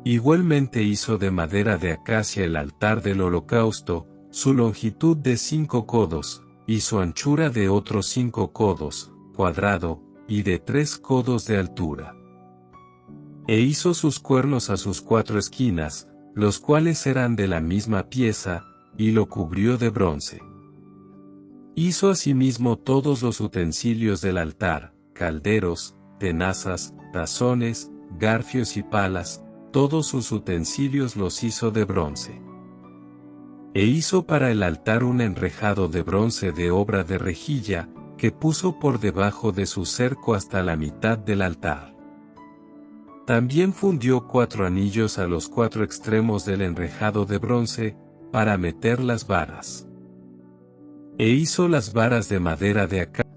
Igualmente hizo de madera de acacia el altar del holocausto, su longitud de 5 codos, y su anchura de otros 5 codos, cuadrado, y de 3 codos de altura. E hizo sus cuernos a sus 4 esquinas, los cuales eran de la misma pieza, y lo cubrió de bronce. Hizo asimismo todos los utensilios del altar, calderos, tenazas, tazones, garfios y palas, todos sus utensilios los hizo de bronce. E hizo para el altar un enrejado de bronce de obra de rejilla, que puso por debajo de su cerco hasta la mitad del altar. También fundió 4 anillos a los 4 extremos del enrejado de bronce, para meter las varas. E hizo las varas de madera de acacia.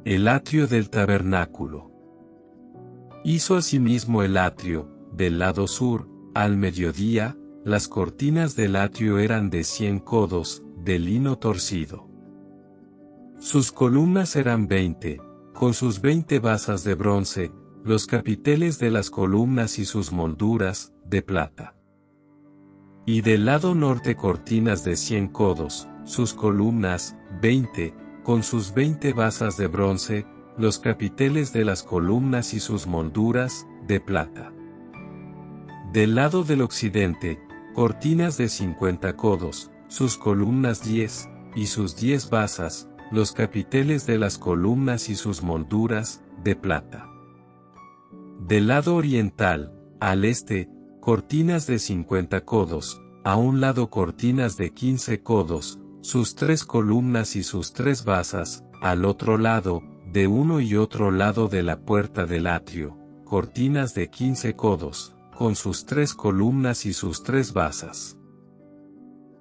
El atrio del tabernáculo. Hizo asimismo el atrio, del lado sur, al mediodía, las cortinas del atrio eran de 100 codos, de lino torcido. Sus columnas eran 20, con sus 20 basas de bronce, los capiteles de las columnas y sus molduras, de plata. Y del lado norte cortinas de 100 codos, sus columnas, 20, con sus 20 basas de bronce, los capiteles de las columnas y sus molduras, de plata. Del lado del occidente, cortinas de 50 codos, sus columnas 10, y sus 10 basas, los capiteles de las columnas y sus molduras, de plata. Del lado oriental, al este, cortinas de 50 codos, a un lado cortinas de 15 codos, sus 3 columnas y sus 3 basas, al otro lado, de uno y otro lado de la puerta del atrio, cortinas de 15 codos, con sus 3 columnas y sus 3 basas.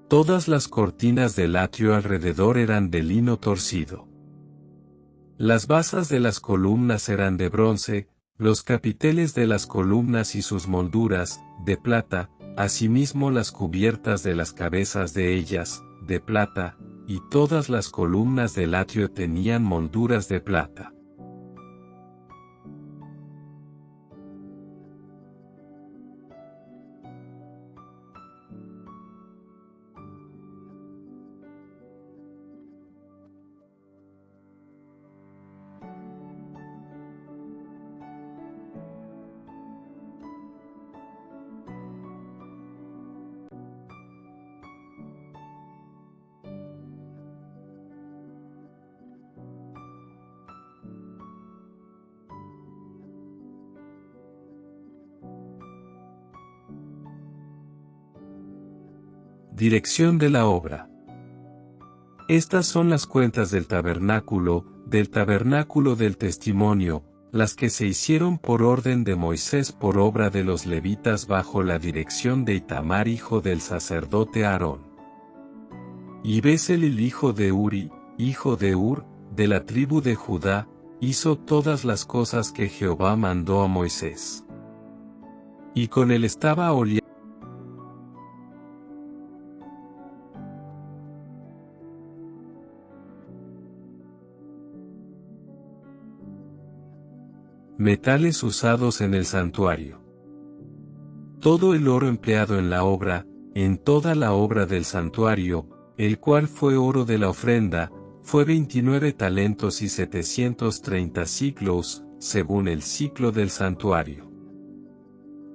Todas las cortinas del atrio alrededor eran de lino torcido. Las basas de las columnas eran de bronce, los capiteles de las columnas y sus molduras, de plata, asimismo las cubiertas de las cabezas de ellas, de plata, y todas las columnas del atrio tenían molduras de plata. Dirección de la obra. Estas son las cuentas del tabernáculo del testimonio, las que se hicieron por orden de Moisés por obra de los levitas bajo la dirección de Itamar hijo del sacerdote Aarón. Y Besaleel hijo de Uri, hijo de Hur, de la tribu de Judá, hizo todas las cosas que Jehová mandó a Moisés. Y con él estaba Aholiab, metales usados en el santuario. Todo el oro empleado en la obra, en toda la obra del santuario, el cual fue oro de la ofrenda, fue 29 talentos y 730 siclos, según el siclo del santuario.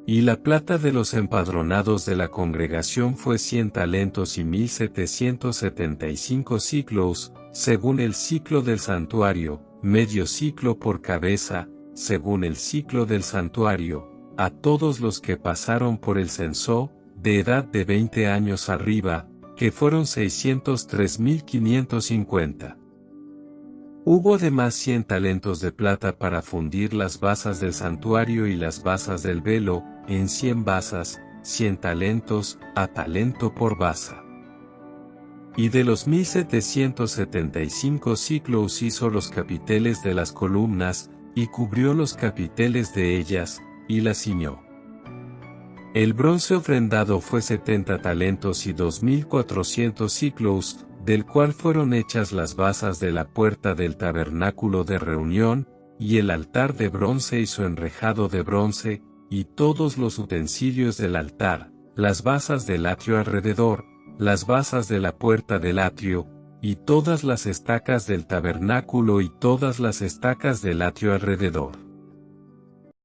Y la plata de los empadronados de la congregación fue 100 talentos y 1775 siclos, según el siclo del santuario, medio siclo por cabeza, según el siclo del santuario, a todos los que pasaron por el censo, de edad de 20 años arriba, que fueron 603.550. Hubo además 100 talentos de plata para fundir las basas del santuario y las basas del velo, en 100 basas, 100 talentos, a talento por basa. Y de los 1775 siclos hizo los capiteles de las columnas, y cubrió los capiteles de ellas, y las ciñó. El bronce ofrendado fue 70 talentos y 2400 siclos, del cual fueron hechas las basas de la puerta del tabernáculo de reunión, y el altar de bronce y su enrejado de bronce, y todos los utensilios del altar, las basas del atrio alrededor, las basas de la puerta del atrio, y todas las estacas del tabernáculo y todas las estacas del atrio alrededor.